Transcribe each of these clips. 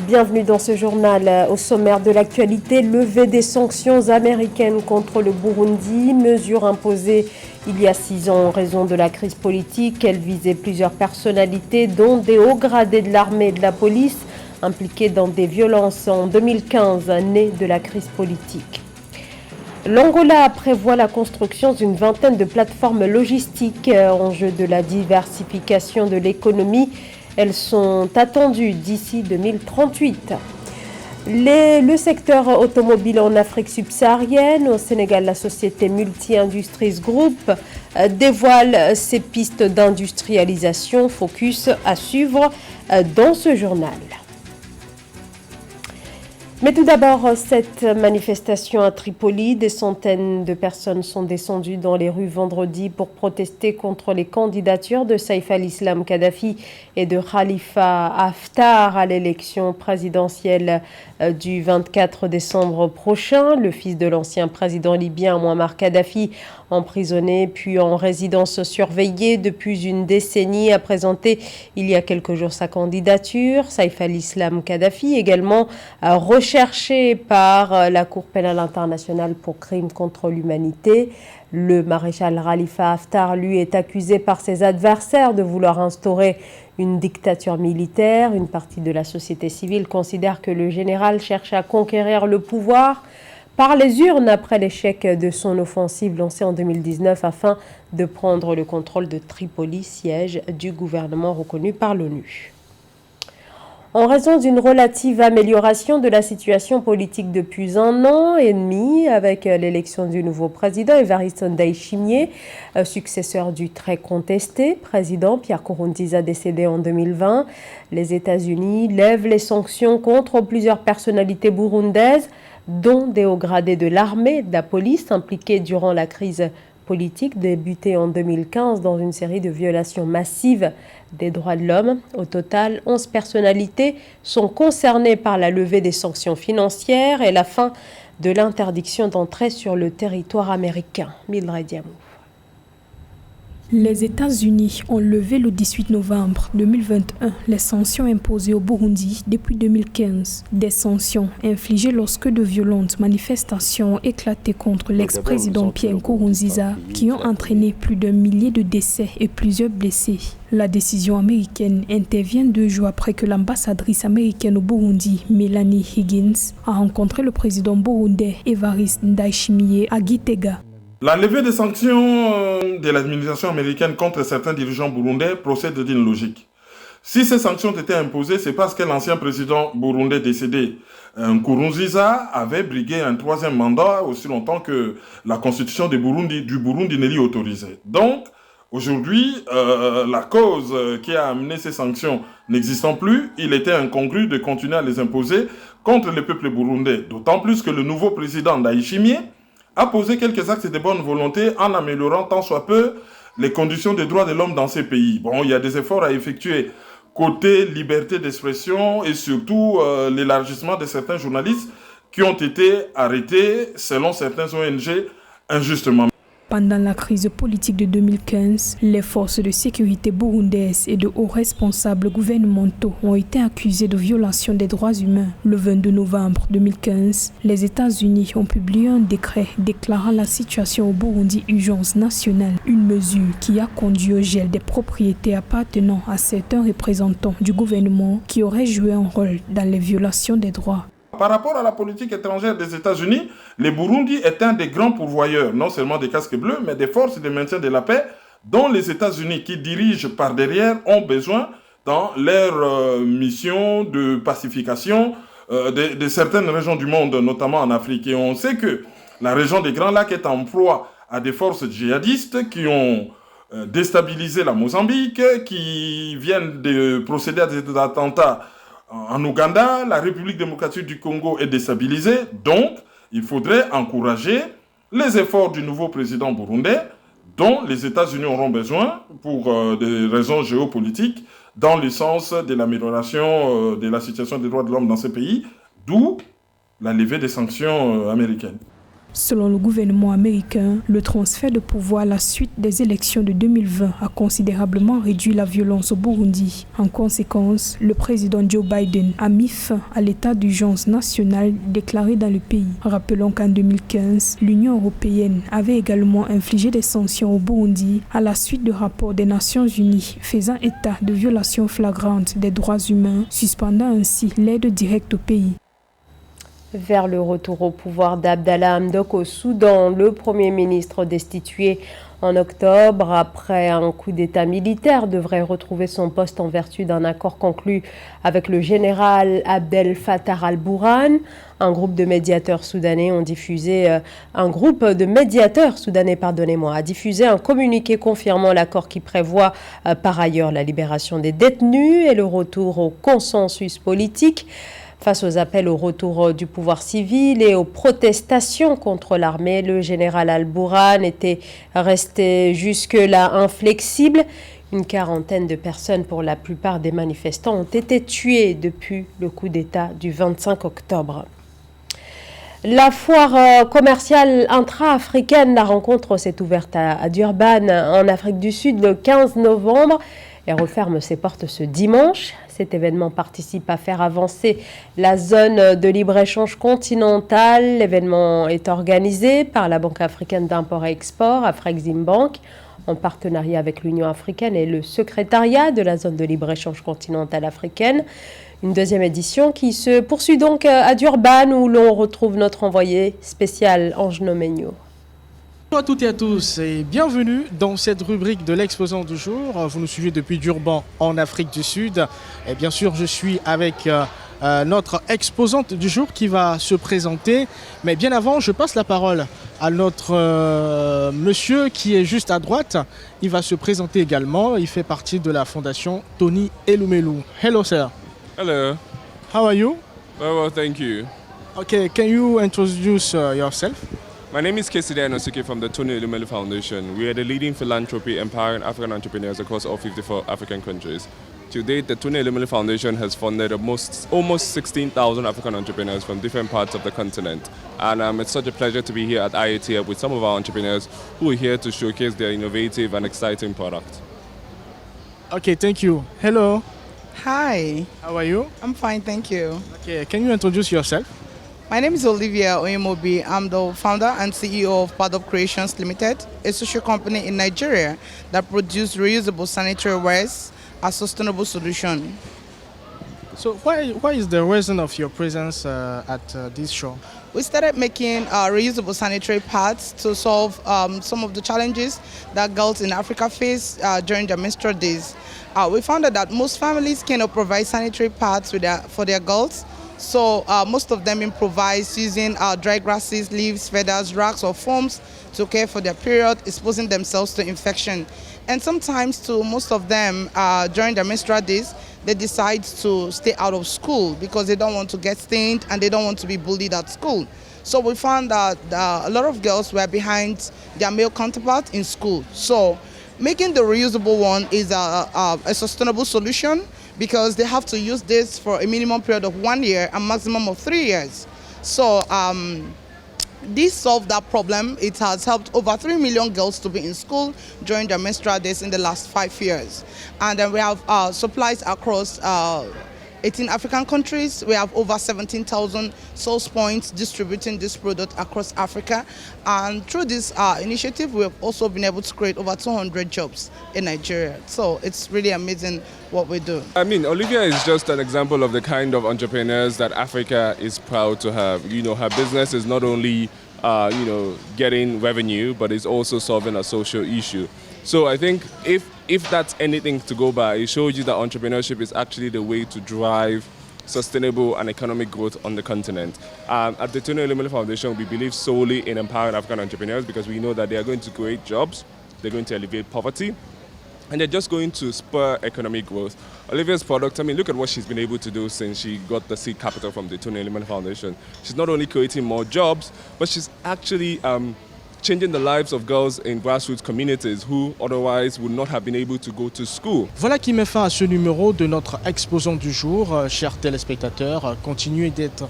Bienvenue dans ce journal. Au sommaire de l'actualité, levée des sanctions américaines contre le Burundi, mesure imposée il y a 6 ans en raison de la crise politique. Elle visait plusieurs personnalités, dont des hauts gradés de l'armée et de la police, impliqués dans des violences en 2015, nées de la crise politique. L'Angola prévoit la construction d'une vingtaine de plateformes logistiques, enjeu de la diversification de l'économie. Elles sont attendues d'ici 2038. Le secteur automobile en Afrique subsaharienne, au Sénégal, la société Multi Industries Group dévoile ses pistes d'industrialisation. Focus à suivre dans ce journal. Mais tout d'abord, cette manifestation à Tripoli, des centaines de personnes sont descendues dans les rues vendredi pour protester contre les candidatures de Saïf al-Islam Kadhafi et de Khalifa Haftar à l'élection présidentielle du 24 décembre prochain. Le fils de l'ancien président libyen Mouammar Kadhafi, emprisonné puis en résidence surveillée depuis une décennie, a présenté il y a quelques jours sa candidature. Saïf al-Islam Kadhafi, également recherché par la Cour pénale internationale pour crimes contre l'humanité. Le maréchal Khalifa Haftar, lui, est accusé par ses adversaires de vouloir instaurer une dictature militaire. Une partie de la société civile considère que le général cherche à conquérir le pouvoir par les urnes après l'échec de son offensive lancée en 2019 afin de prendre le contrôle de Tripoli, siège du gouvernement reconnu par l'ONU. En raison d'une relative amélioration de la situation politique depuis 1 an et demi, avec l'élection du nouveau président Évariste Ndayishimiye, successeur du très contesté président Pierre Nkurunziza décédé en 2020, les États-Unis lèvent les sanctions contre plusieurs personnalités burundaises, dont des hauts gradés de l'armée et de la police impliqués durant la crise politique débutée en 2015 dans une série de violations massives des droits de l'homme. Au total, 11 personnalités sont concernées par la levée des sanctions financières et la fin de l'interdiction d'entrée sur le territoire américain. Mildred Diamou. Les États-Unis ont levé le 18 novembre 2021 les sanctions imposées au Burundi depuis 2015. Des sanctions infligées lorsque de violentes manifestations ont éclaté contre l'ex-président Pierre Nkurunziza qui ont entraîné plus d'1 millier de décès et plusieurs blessés. La décision américaine intervient 2 jours après que l'ambassadrice américaine au Burundi, Melanie Higgins, a rencontré le président burundais Évariste Ndayishimiye à Gitega. La levée des sanctions de l'administration américaine contre certains dirigeants burundais procède d'une logique. Si ces sanctions étaient imposées, c'est parce que l'ancien président burundais décédé, Nkurunziza, avait brigué un 3e mandat aussi longtemps que la constitution du Burundi ne l'y autorisait. Donc, aujourd'hui, la cause qui a amené ces sanctions n'existant plus, il était incongru de continuer à les imposer contre le peuple burundais. D'autant plus que le nouveau président Ndayishimiye a posé quelques actes de bonne volonté en améliorant tant soit peu les conditions des droits de l'homme dans ces pays. Bon, il y a des efforts à effectuer côté liberté d'expression et surtout l'élargissement de certains journalistes qui ont été arrêtés selon certaines ONG injustement. Pendant la crise politique de 2015, les forces de sécurité burundaises et de hauts responsables gouvernementaux ont été accusés de violation des droits humains. Le 22 novembre 2015, les États-Unis ont publié un décret déclarant la situation au Burundi urgence nationale, une mesure qui a conduit au gel des propriétés appartenant à certains représentants du gouvernement qui auraient joué un rôle dans les violations des droits. Par rapport à la politique étrangère des États-Unis, le Burundi est un des grands pourvoyeurs, non seulement des casques bleus, mais des forces de maintien de la paix, dont les États-Unis, qui dirigent par derrière, ont besoin dans leur mission de pacification de certaines régions du monde, notamment en Afrique. Et on sait que la région des Grands Lacs est en proie à des forces djihadistes qui ont déstabilisé la Mozambique, qui viennent de procéder à des attentats en Ouganda. La République démocratique du Congo est déstabilisée, donc il faudrait encourager les efforts du nouveau président burundais, dont les États-Unis auront besoin pour des raisons géopolitiques, dans le sens de l'amélioration de la situation des droits de l'homme dans ces pays, d'où la levée des sanctions américaines. Selon le gouvernement américain, le transfert de pouvoir à la suite des élections de 2020 a considérablement réduit la violence au Burundi. En conséquence, le président Joe Biden a mis fin à l'état d'urgence nationale déclaré dans le pays. Rappelons qu'en 2015, l'Union européenne avait également infligé des sanctions au Burundi à la suite de rapports des Nations Unies faisant état de violations flagrantes des droits humains, suspendant ainsi l'aide directe au pays. Vers le retour au pouvoir d'Abdallah Hamdok au Soudan, le Premier ministre destitué en octobre après un coup d'État militaire devrait retrouver son poste en vertu d'un accord conclu avec le général Abdel Fattah al-Burhan. Un groupe de médiateurs soudanais a diffusé un communiqué confirmant l'accord qui prévoit par ailleurs la libération des détenus et le retour au consensus politique. Face aux appels au retour du pouvoir civil et aux protestations contre l'armée, le général al-Burhan était resté jusque-là inflexible. Une quarantaine de personnes, pour la plupart des manifestants, ont été tuées depuis le coup d'État du 25 octobre. La foire commerciale intra-africaine, la rencontre s'est ouverte à Durban, en Afrique du Sud, le 15 novembre. Elle referme ses portes ce dimanche. Cet événement participe à faire avancer la zone de libre-échange continentale. L'événement est organisé par la Banque africaine d'import et export, Afreximbank, en partenariat avec l'Union africaine et le secrétariat de la zone de libre-échange continentale africaine. Une deuxième édition qui se poursuit donc à Durban où l'on retrouve notre envoyé spécial Ange Nomegno. Bonjour à toutes et à tous et bienvenue dans cette rubrique de l'exposant du jour. Vous nous suivez depuis Durban en Afrique du Sud. Et bien sûr, je suis avec notre exposante du jour qui va se présenter. Mais bien avant, je passe la parole à notre monsieur qui est juste à droite. Il va se présenter également. Il fait partie de la fondation Tony Elumelu. Hello, sir. Hello. How are you? Very well, thank you. Okay, can you introduce yourself? My name is Keside Anosuke from the Tony Elumelu Foundation. We are the leading philanthropy empowering African entrepreneurs across all 54 African countries. To date, the Tony Elumelu Foundation has funded almost 16,000 African entrepreneurs from different parts of the continent. And it's such a pleasure to be here at IATF with some of our entrepreneurs who are here to showcase their innovative and exciting product. Okay, thank you. Hello. Hi. How are you? I'm fine, thank you. Okay, can you introduce yourself? My name is Olivia Oyemobi. I'm the founder and CEO of Padop Creations Limited, a social company in Nigeria that produces reusable sanitary wares, a sustainable solution. So why is the reason of your presence at this show? We started making reusable sanitary pads to solve some of the challenges that girls in Africa face during their menstrual days. We found out that most families cannot provide sanitary pads for their girls. So most of them improvise using dry grasses, leaves, feathers, rags or foams to care for their period, exposing themselves to infection. And sometimes to most of them during their menstrual days, they decide to stay out of school because they don't want to get stained and they don't want to be bullied at school. So we found that a lot of girls were behind their male counterparts in school. So making the reusable one is a sustainable solution, because they have to use this for a minimum period of 1 year and maximum of 3 years. So this solved that problem. It has helped over 3 million girls to be in school during their menstrual days in the last 5 years. And then we have supplies across 18 African countries. We have over 17,000 source points distributing this product across Africa. And through this initiative, we have also been able to create over 200 jobs in Nigeria. So it's really amazing what we do. I mean, Olivia is just an example of the kind of entrepreneurs that Africa is proud to have. You know, her business is not only, getting revenue, but it's also solving a social issue. So I think if that's anything to go by, it shows you that entrepreneurship is actually the way to drive sustainable and economic growth on the continent. At the Tony Elumelu Foundation, we believe solely in empowering African entrepreneurs because we know that they are going to create jobs, they're going to alleviate poverty, and they're just going to spur economic growth. Olivia's product, I mean, look at what she's been able to do since she got the seed capital from the Tony Elumelu Foundation. She's not only creating more jobs, but she's actually changing the lives of girls in grassroots communities who otherwise would not have been able to go to school. Voilà qui met fin à ce numéro de notre exposant du jour. Chers téléspectateurs, continuez d'être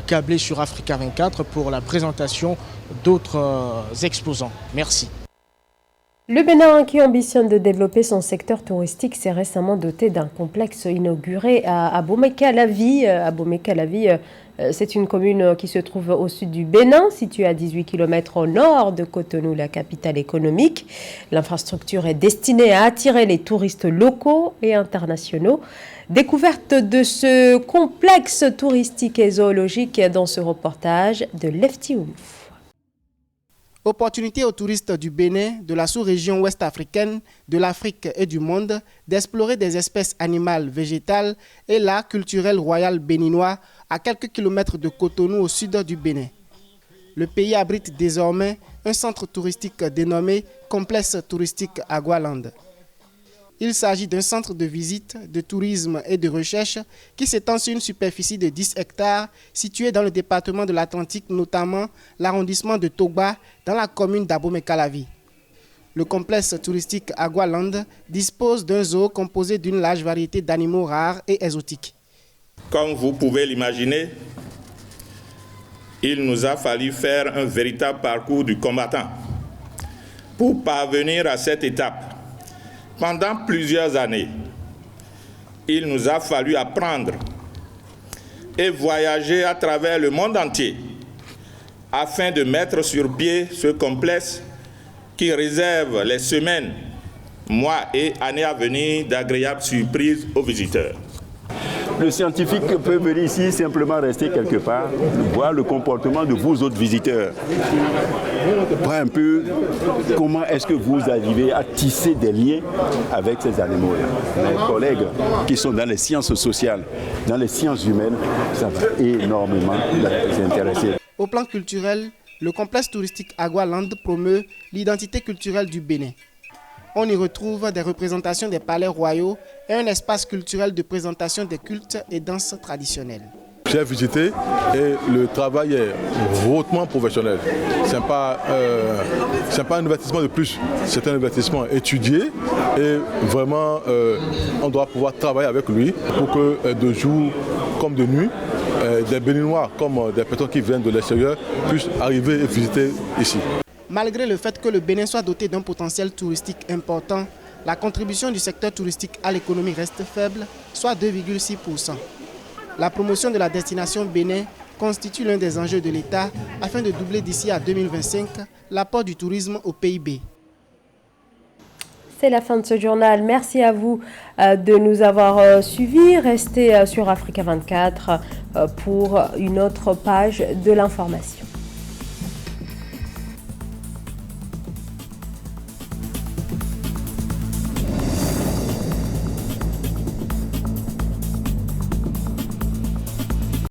câblés sur Africa 24 pour la présentation d'autres exposants. Merci. Le Bénin, qui ambitionne de développer son secteur touristique, s'est récemment doté d'un complexe inauguré à Abomey-Calavi. Abomey-Calavi, c'est une commune qui se trouve au sud du Bénin, située à 18 km au nord de Cotonou, la capitale économique. L'infrastructure est destinée à attirer les touristes locaux et internationaux. Découverte de ce complexe touristique et zoologique dans ce reportage de Lefty Ouf. Opportunité aux touristes du Bénin, de la sous-région ouest africaine, de l'Afrique et du monde d'explorer des espèces animales, végétales et l'art culturel royal béninois à quelques kilomètres de Cotonou au sud du Bénin. Le pays abrite désormais un centre touristique dénommé Complexe touristique Agualand. Il s'agit d'un centre de visite, de tourisme et de recherche qui s'étend sur une superficie de 10 hectares situé dans le département de l'Atlantique, notamment l'arrondissement de Togba dans la commune d'Abomey-Calavi. Le complexe touristique Agualand dispose d'un zoo composé d'une large variété d'animaux rares et exotiques. Comme vous pouvez l'imaginer, il nous a fallu faire un véritable parcours du combattant pour parvenir à cette étape. Pendant plusieurs années, il nous a fallu apprendre et voyager à travers le monde entier afin de mettre sur pied ce complexe qui réserve les semaines, mois et années à venir d'agréables surprises aux visiteurs. Le scientifique peut venir ici simplement rester quelque part, voir le comportement de vos autres visiteurs. Voir un peu comment est-ce que vous arrivez à tisser des liens avec ces animaux-là. Mes collègues qui sont dans les sciences sociales, dans les sciences humaines, ça va énormément les intéresser. Au plan culturel, le complexe touristique Agualand promeut l'identité culturelle du Bénin. On y retrouve des représentations des palais royaux et un espace culturel de présentation des cultes et danses traditionnelles. J'ai visité et le travail est hautement professionnel. Ce n'est pas un investissement de plus, c'est un investissement étudié et vraiment on doit pouvoir travailler avec lui pour que de jour comme de nuit, des Béninois comme des personnes qui viennent de l'extérieur puissent arriver et visiter ici. Malgré le fait que le Bénin soit doté d'un potentiel touristique important, la contribution du secteur touristique à l'économie reste faible, soit 2,6%. La promotion de la destination Bénin constitue l'un des enjeux de l'État afin de doubler d'ici à 2025 l'apport du tourisme au PIB. C'est la fin de ce journal. Merci à vous de nous avoir suivis. Restez sur Africa 24 pour une autre page de l'information.